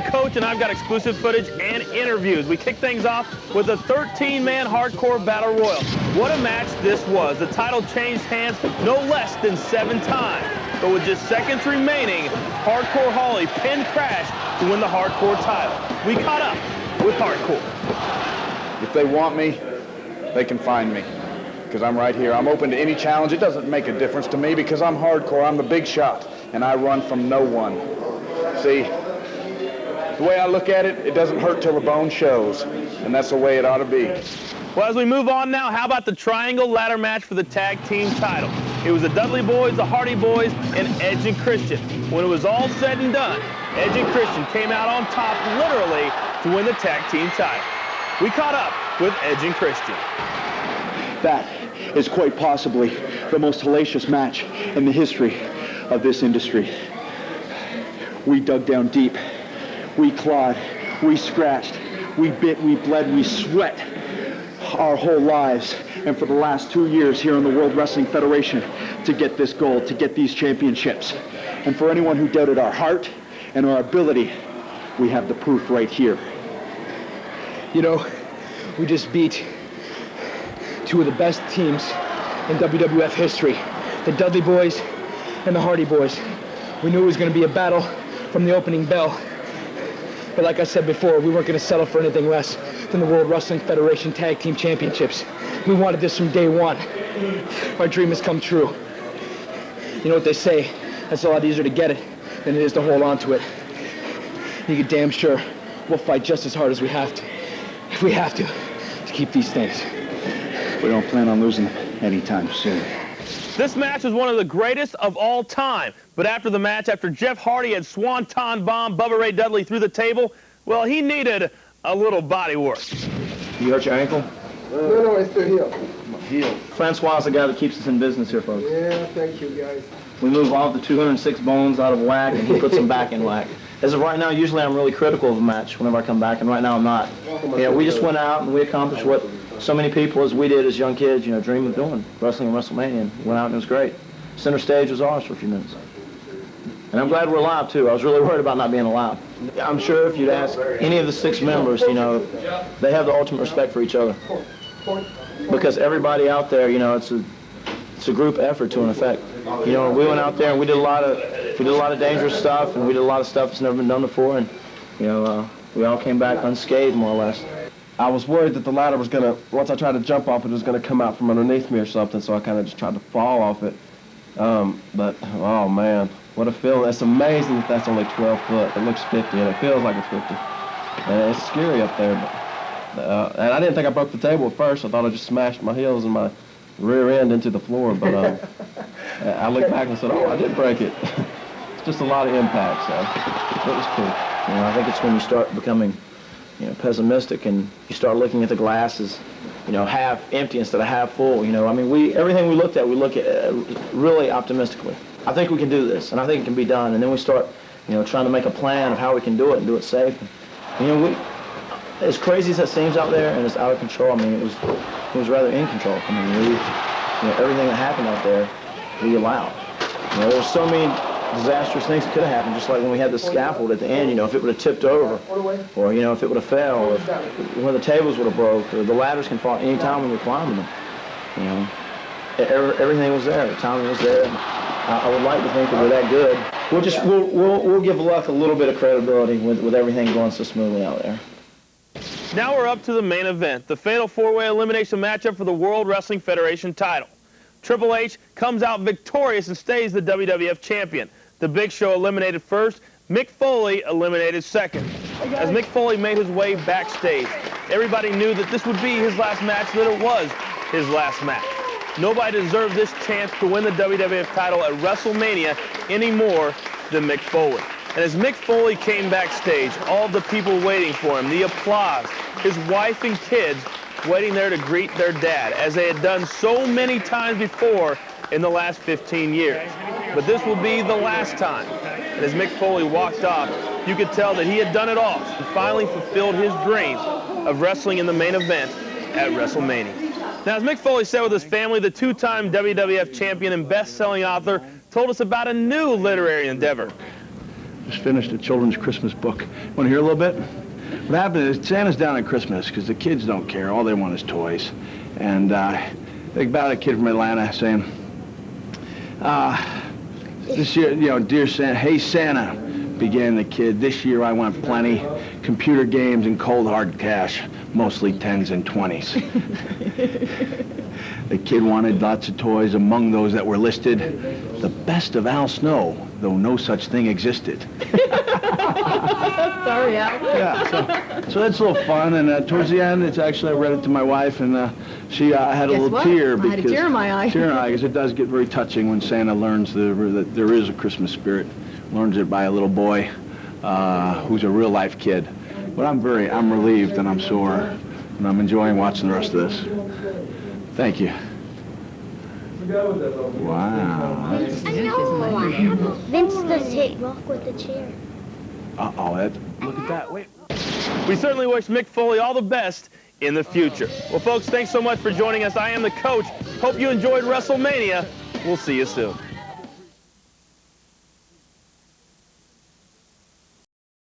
the coach and I've got exclusive footage and interviews. We kick things off with a 13-man hardcore battle royal. What a match this was. The title changed hands no less than 7 times. But with just seconds remaining, Hardcore Holly pinned Crash to win the hardcore title. We caught up with Hardcore. If they want me, they can find me, because I'm right here. I'm open to any challenge. It doesn't make a difference to me because I'm hardcore. I'm the big shot, and I run from no one. See, the way I look at it, it doesn't hurt till the bone shows, and that's the way it ought to be. Well, as we move on now, how about the triangle ladder match for the tag team title? It was the Dudley Boys, the Hardy Boys, and Edge and Christian. When it was all said and done, Edge and Christian came out on top, literally, to win the tag team title. We caught up with Edge and Christian. That is quite possibly the most hellacious match in the history of this industry. We dug down deep. We clawed. We scratched. We bit. We bled. We sweat our whole lives, and for the last 2 years here in the World Wrestling Federation, to get this gold, to get these championships. And for anyone who doubted our heart and our ability, we have the proof right here. You know, we just beat 2 of the best teams in WWF history, the Dudley Boys and the Hardy Boys. We knew it was going to be a battle from the opening bell. But like I said before, we weren't going to settle for anything less than the World Wrestling Federation Tag Team Championships. We wanted this from day one. Our dream has come true. You know what they say, it's a lot easier to get it than it is to hold on to it. You can damn sure we'll fight just as hard as we have to, if we have to keep these things. We don't plan on losing them anytime soon. This match was one of the greatest of all time. But after the match, after Jeff Hardy had swanton bombed Bubba Ray Dudley through the table, well, he needed a little body work. You hurt your ankle? No, it's still healed. Healed. Francois is the guy that keeps us in business here, folks. Yeah, thank you, guys. We move all the 206 bones out of whack, and he puts them back in whack. As of right now, usually I'm really critical of a match whenever I come back, and right now I'm not. Yeah, we just went out and we accomplished what so many people as we did as young kids, you know, dream of doing, wrestling in WrestleMania, and went out and it was great. Center stage was ours for a few minutes. And I'm glad we're alive, too. I was really worried about not being alive. I'm sure if you'd ask any of the 6 members, you know, they have the ultimate respect for each other. Because everybody out there, you know, it's a group effort to an effect. You know, we went out there and we did a lot of dangerous stuff, and we did a lot of stuff that's never been done before, and, you know, we all came back unscathed, more or less. I was worried that the ladder was going to, once I tried to jump off it, was going to come out from underneath me or something, so I kind of just tried to fall off it. But, oh man, what a feeling. It's amazing that that's only 12 foot. It looks 50, and it feels like it's 50. And it's scary up there. But, and I didn't think I broke the table at first. I thought I just smashed my heels and my rear end into the floor. But I looked back and said, oh, I did break it. It's just a lot of impact, so it was cool. You know, I think it's when you start becoming, you know, pessimistic, and you start looking at the glass as, you know, half empty instead of half full. You know, I mean, everything we look at really optimistically. I think we can do this, and I think it can be done. And then we start, you know, trying to make a plan of how we can do it and do it safe. And, you know, as crazy as that seems out there and it's out of control, I mean, it was rather in control. I mean, you know, everything that happened out there, we allowed. You know, there were so many disastrous things that could have happened, just like when we had the scaffold at the end. You know, if it would have tipped over, or, you know, if it would have fell, or if one of the tables would have broke, or the ladders can fall any time when you're climbing them. You know, everything was there. The timing was there. I would like to think that we're that good. We'll give luck a little bit of credibility with everything going so smoothly out there. Now we're up to the main event, the Fatal 4-Way Elimination matchup for the World Wrestling Federation title. Triple H comes out victorious and stays the WWF champion. The Big Show eliminated first, Mick Foley eliminated second. As Mick Foley made his way backstage, everybody knew that this would be his last match, that it was his last match. Nobody deserved this chance to win the WWF title at WrestleMania any more than Mick Foley. And as Mick Foley came backstage, all the people waiting for him, the applause, his wife and kids waiting there to greet their dad, as they had done so many times before in the last 15 years. But this will be the last time. And as Mick Foley walked off, you could tell that he had done it all and finally fulfilled his dream of wrestling in the main event at WrestleMania. Now, as Mick Foley said with his family, the 2-time WWF champion and best-selling author told us about a new literary endeavor. Just finished a children's Christmas book. Want to hear a little bit? What happened is Santa's down at Christmas because the kids don't care. All they want is toys. And think about a kid from Atlanta saying, this year, you know, dear Santa, hey Santa, began the kid, this year I want plenty, computer games and cold hard cash, mostly 10s and 20s. The kid wanted lots of toys, among those that were listed, the best of Al Snow, though no such thing existed. Sorry, Al. Yeah, so that's a little fun, and towards the end, it's actually, I read it to my wife, and she had a Guess little what? tear. I had a tear in my eye. Tear in my eye, because it does get very touching when Santa learns that there is a Christmas spirit, learns it by a little boy who's a real-life kid. But I'm relieved, and I'm sore, and I'm enjoying watching the rest of this. Thank you. Wow. Vince does hit rock with the chair. Uh-oh, look at that. Wait. We certainly wish Mick Foley all the best in the future. Well, folks, thanks so much for joining us. I am the coach. Hope you enjoyed WrestleMania. We'll see you soon.